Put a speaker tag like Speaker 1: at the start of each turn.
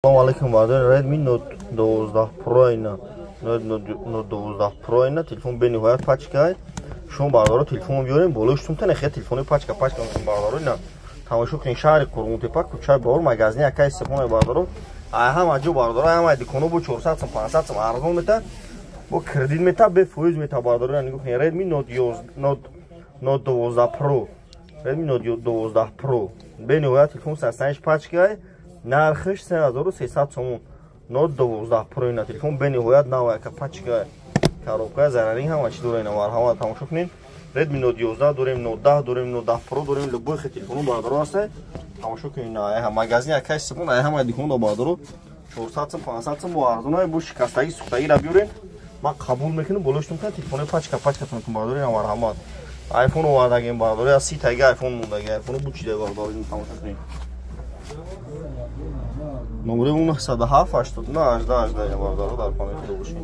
Speaker 1: Assalomu alaykum bardor. Redmi Note 12 Pro ina. Note 12 Pro ina telefon be nihoyat pachka. Shom bardor telefon biyorem bolosh tumtane khe telefoni pachka mekan bardor ina. Тамошо кунед шаҳри Кургунтепа кӯчаи бор магазини якай истифода бардоро ай ҳама ҷо бардоро ҳама диконо бо 400 сом 500 сом арзон мета бо кредит мета бе фоиз мета бардоро нигоҳ кунед Redmi Note 12 Pro Redmi Note 12 Pro бе ниҳоят телефон састаниш пачка нархиш 3300 сом Note 12 Pro ина телефон бе ниҳоят нав яка пачка коробка зарари ҳама чӣ дора ина ҳама тамошо кунед Redmi Note 11 дорем Note 10 дорем Note 10 Pro дорем любой хел телефон бардоро аст тамошо кунед ай магазин якай истифода ай ҳама дикон бардоро 400 сом 500 сом бо арзонаи бо шикастаги сухтагиро биёрен ман қабул мекунам болоштум кан телефони пачка тун бардори ин марҳамат iPhone овардаген бардори аз 30 таги iPhone мондаги iPhone бучида бардори тамошо кунед номери 907 89 18 18 бардоро дар памяти бошед